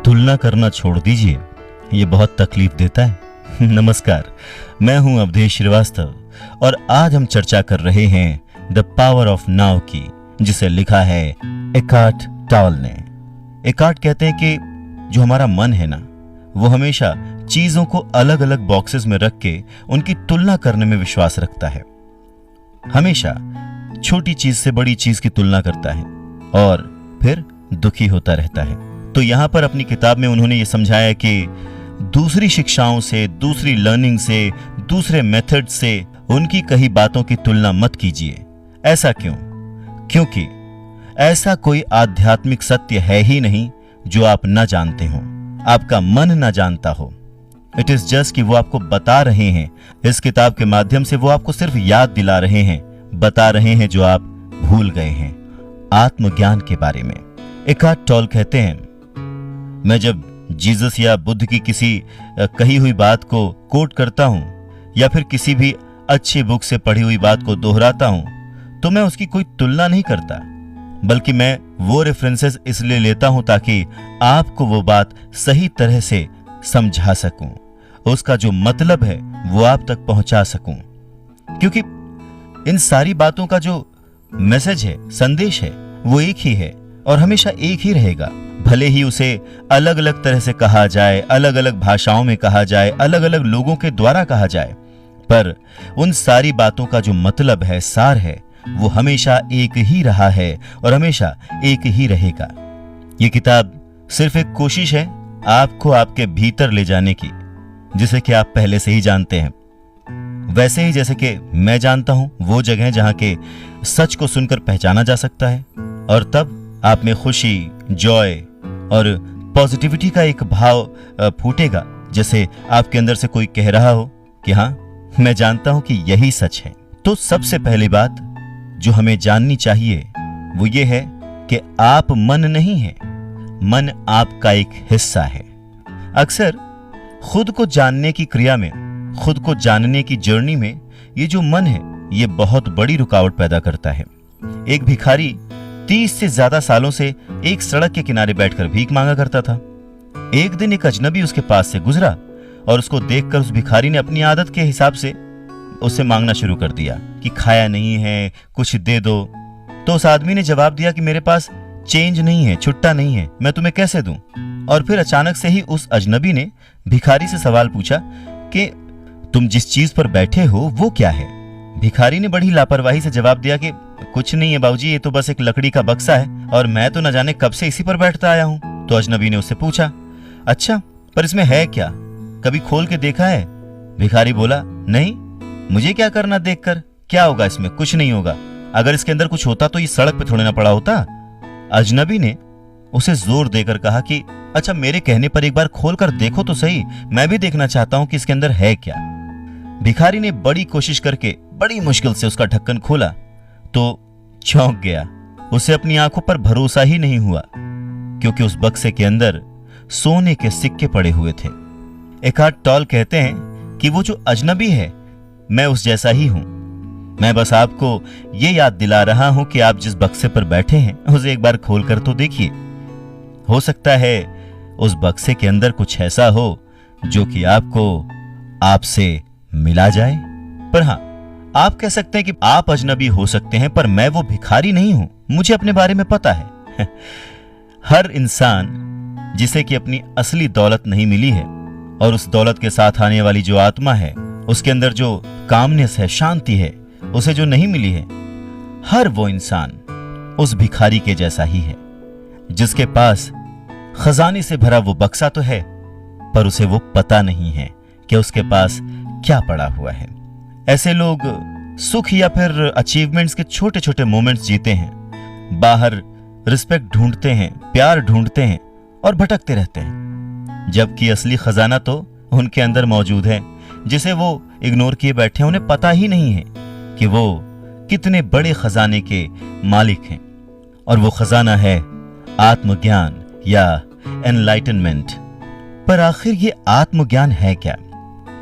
तुलना करना छोड़ दीजिए, ये बहुत तकलीफ देता है। नमस्कार, मैं हूं अवधेश श्रीवास्तव और आज हम चर्चा कर रहे हैं द पावर ऑफ नाउ की, जिसे लिखा है एकार्ट टॉल ने। एकार्ट कहते हैं कि जो हमारा मन है ना, वो हमेशा चीजों को अलग अलग बॉक्सेस में रख के उनकी तुलना करने में विश्वास रखता है। हमेशा छोटी चीज से बड़ी चीज की तुलना करता है और फिर दुखी होता रहता है। तो यहां पर अपनी किताब में उन्होंने ये समझाया कि दूसरी शिक्षाओं से, दूसरी लर्निंग से, दूसरे मेथड से उनकी कही बातों की तुलना मत कीजिए। ऐसा क्यों? क्योंकि ऐसा कोई आध्यात्मिक सत्य है ही नहीं जो आप न जानते हो, आपका मन न जानता हो। इट इज जस्ट कि वो आपको बता रहे हैं, इस किताब के माध्यम से वो आपको सिर्फ याद दिला रहे हैं, बता रहे हैं जो आप भूल गए हैं, आत्मज्ञान के बारे में। एकार्ट टॉल कहते हैं, मैं जब जीसस या बुद्ध की किसी कही हुई बात को कोट करता हूं या फिर किसी भी अच्छी बुक से पढ़ी हुई बात को दोहराता हूं, तो मैं उसकी कोई तुलना नहीं करता, बल्कि मैं वो रेफरेंसेस इसलिए लेता हूं ताकि आपको वो बात सही तरह से समझा सकूं, उसका जो मतलब है वो आप तक पहुंचा सकूं। क्योंकि इन सारी बातों का जो मैसेज है, संदेश है, वो एक ही है और हमेशा एक ही रहेगा। भले ही उसे अलग अलग तरह से कहा जाए, अलग अलग भाषाओं में कहा जाए, अलग अलग लोगों के द्वारा कहा जाए, पर उन सारी बातों का जो मतलब है, सार है, वो हमेशा एक ही रहा है और हमेशा एक ही रहेगा। ये किताब सिर्फ एक कोशिश है आपको आपके भीतर ले जाने की, जिसे कि आप पहले से ही जानते हैं। वैसे ही जैसे कि मैं जानता हूं वो जगह जहां के सच को सुनकर पहचाना जा सकता है और तब आप में खुशी, जॉय और पॉजिटिविटी का एक भाव फूटेगा, जैसे आपके अंदर से कोई कह रहा हो कि हाँ, मैं जानता हूं कि यही सच है। तो सबसे पहली बात जो हमें जाननी चाहिए वो ये है कि आप मन नहीं है, मन आपका एक हिस्सा है। अक्सर खुद को जानने की क्रिया में, खुद को जानने की जर्नी में ये जो मन है, ये बहुत बड़ी रुकावट पैदा करता है। एक भिखारी 30 से ज्यादा सालों से एक सड़क के किनारे बैठकर भीख मांगा करता था। एक दिन एक अजनबी उसके पास से गुजरा और उसको देखकर उस भिखारी ने अपनी आदत के हिसाब से उससे मांगना शुरू कर दिया कि खाया नहीं है, कुछ दे दो। तो उस आदमी ने जवाब दिया कि मेरे पास चेंज नहीं है, छुट्टा नहीं है, मैं तुम्हें कैसे दूं? और फिर अचानक से ही उस अजनबी ने भिखारी से सवाल पूछा कि तुम जिस चीज पर बैठे हो वो क्या है? भिखारी ने बड़ी लापरवाही से जवाब दिया कि कुछ नहीं है बाबूजी, ये तो बस एक लकड़ी का बक्सा है और मैं तो न जाने कब से इसी पर बैठता आया हूं। तो अजनबी ने उससे पूछा, अच्छा, पर इसमें है क्या? कभी खोल के देखा है? भिखारी बोला, नहीं, मुझे क्या करना देखकर, क्या होगा इसमें? कुछ नहीं होगा। अगर इसके अंदर कुछ होता तो ये सड़क पे थोड़े ना पड़ा होता। अजनबी ने उसे जोर देकर कहा कि अच्छा, मेरे कहने पर एक बार खोल कर देखो तो सही, मैं भी देखना चाहता हूं कि इसके अंदर है क्या। भिखारी ने बड़ी कोशिश करके बड़ी मुश्किल से उसका ढक्कन खोला तो चौंक गया। उसे अपनी आंखों पर भरोसा ही नहीं हुआ, क्योंकि उस बक्से के अंदर सोने के सिक्के पड़े हुए थे। एकार्ट टॉल कहते हैं कि वो जो अजनबी है, मैं उस जैसा ही हूं। मैं बस आपको ये याद दिला रहा हूं कि आप जिस बक्से पर बैठे हैं उसे एक बार खोलकर तो देखिए। हो सकता है उस बक्से के अंदर कुछ ऐसा हो जो कि आपको आपसे मिला जाए। पर हां, आप कह सकते हैं कि आप अजनबी हो सकते हैं, पर मैं वो भिखारी नहीं हूं, मुझे अपने बारे में पता है। हर इंसान जिसे कि अपनी असली दौलत नहीं मिली है और उस दौलत के साथ आने वाली जो आत्मा है, उसके अंदर जो कामनेस है, शांति है, उसे जो नहीं मिली है, हर वो इंसान उस भिखारी के जैसा ही है, जिसके पास खजाने से भरा वो बक्सा तो है, पर उसे वो पता नहीं है कि उसके पास क्या पड़ा हुआ है। ऐसे लोग सुख या फिर अचीवमेंट्स के छोटे छोटे मोमेंट्स जीते हैं, बाहर रिस्पेक्ट ढूंढते हैं, प्यार ढूंढते हैं और भटकते रहते हैं, जबकि असली खजाना तो उनके अंदर मौजूद है, जिसे वो इग्नोर किए बैठे हैं। उन्हें पता ही नहीं है कि वो कितने बड़े खजाने के मालिक हैं, और वो खजाना है आत्मज्ञान या एनलाइटनमेंट। पर आखिर ये आत्मज्ञान है क्या?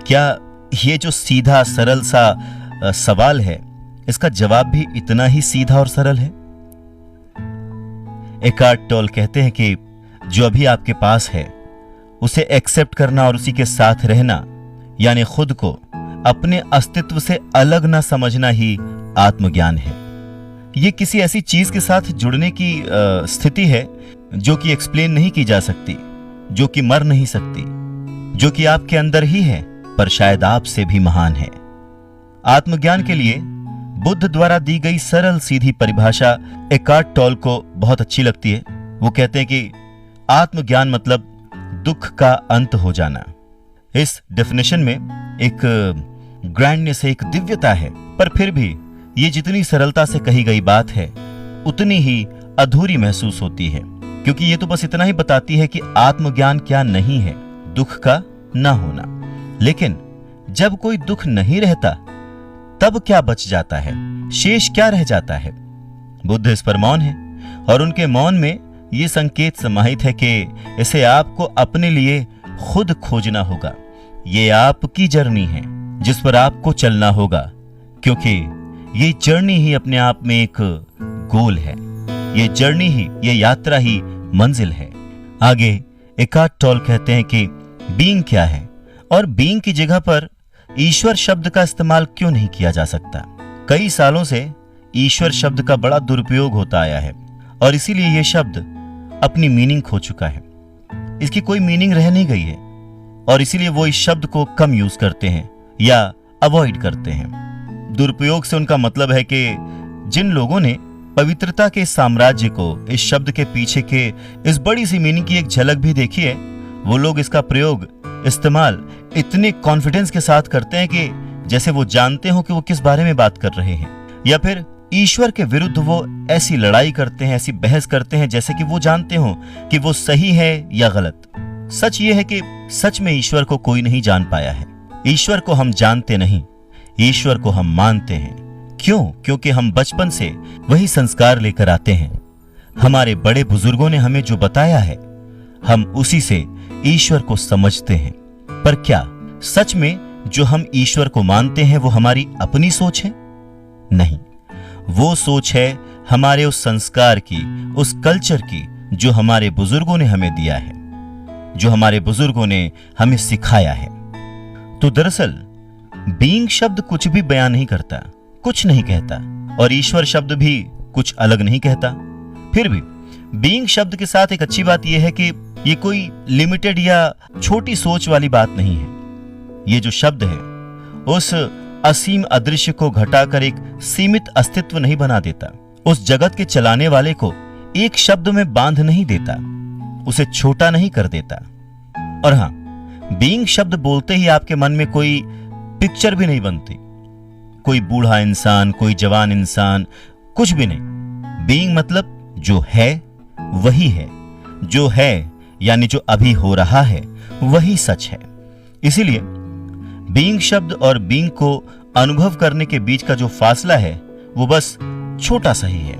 क्या ये जो सीधा सरल सा सवाल है, इसका जवाब भी इतना ही सीधा और सरल है? एकार्ट टॉल कहते हैं कि जो अभी आपके पास है उसे एक्सेप्ट करना और उसी के साथ रहना, यानी खुद को अपने अस्तित्व से अलग ना समझना ही आत्मज्ञान है। ये किसी ऐसी चीज के साथ जुड़ने की स्थिति है जो कि एक्सप्लेन नहीं की जा सकती, जो कि मर नहीं सकती, जो कि आपके अंदर ही है पर शायद आपसे भी महान है। आत्मज्ञान के लिए बुद्ध द्वारा दी गई सरल सीधी परिभाषा एकार्ट टोल को बहुत अच्छी लगती है। वो कहते हैं कि आत्मज्ञान मतलब दुख का अंत हो जाना। इस डेफिनेशन में एक ग्रैंडनेस है, एक दिव्यता है, पर फिर भी ये जितनी सरलता से कही गई बात है उतनी ही अधूरी महसूस होती है, क्योंकि ये तो बस इतना ही बताती है कि आत्मज्ञान क्या नहीं है, दुख का ना होना। लेकिन जब कोई दुख नहीं रहता तब क्या बच जाता है, शेष क्या रह जाता है? बुद्ध इस पर मौन है और उनके मौन में ये संकेत समाहित है कि इसे आपको अपने लिए खुद खोजना होगा। ये आपकी जर्नी है जिस पर आपको चलना होगा, क्योंकि ये जर्नी ही अपने आप में एक गोल है। ये जर्नी ही, ये यात्रा ही मंजिल है। आगे एकार्ट टोल कहते हैं कि बीइंग क्या है और बीइंग की जगह पर ईश्वर शब्द का इस्तेमाल क्यों नहीं किया जा सकता। कई सालों से ईश्वर शब्द का बड़ा दुरुपयोग होता आया है और इसीलिए यह शब्द अपनी मीनिंग खो चुका है। इसकी कोई मीनिंग रह नहीं गई है और इसीलिए वो इस शब्द को कम यूज करते हैं या अवॉइड करते हैं। दुरुपयोग से उनका मतलब है कि जिन लोगों ने पवित्रता के साम्राज्य को इस शब्द के पीछे के इस बड़ी सी मीनिंग की एक झलक भी देखी है, वो लोग इसका प्रयोग, इस्तेमाल इतने कॉन्फिडेंस के साथ करते हैं कि जैसे वो जानते हो कि वो किस बारे में बात कर रहे हैं, या फिर ईश्वर के विरुद्ध वो ऐसी लड़ाई करते हैं, ऐसी बहस करते हैं जैसे कि वो जानते हो कि वो सही है या गलत। सच ये है कि सच में ईश्वर को कोई नहीं जान पाया है। ईश्वर को हम जानते नहीं, ईश्वर को हम मानते हैं। क्यों? क्योंकि हम बचपन से वही संस्कार लेकर आते हैं। हमारे बड़े बुजुर्गों ने हमें जो बताया है हम उसी से ईश्वर को समझते हैं। पर क्या सच में जो हम ईश्वर को मानते हैं वो हमारी अपनी सोच है? नहीं, वो सोच है हमारे उस संस्कार की, उस कल्चर की जो हमारे बुजुर्गों ने हमें दिया है, जो हमारे बुजुर्गों ने हमें सिखाया है। तो दरअसल बीइंग शब्द कुछ भी बयान नहीं करता, कुछ नहीं कहता, और ईश्वर शब्द भी कुछ अलग नहीं कहता। फिर भी बीइंग शब्द के साथ एक अच्छी बात यह है कि ये कोई लिमिटेड या छोटी सोच वाली बात नहीं है। ये जो शब्द है उस असीम अदृश्य को घटाकर एक सीमित अस्तित्व नहीं बना देता, उस जगत के चलाने वाले को एक शब्द में बांध नहीं देता, उसे छोटा नहीं कर देता। और हां, बीइंग शब्द बोलते ही आपके मन में कोई पिक्चर भी नहीं बनती, कोई बूढ़ा इंसान, कोई जवान इंसान, कुछ भी नहीं। बीइंग मतलब जो है वही है, जो है यानी जो अभी हो रहा है वही सच है। इसीलिए बीइंग शब्द और बीइंग को अनुभव करने के बीच का जो फासला है वो बस छोटा सा ही है।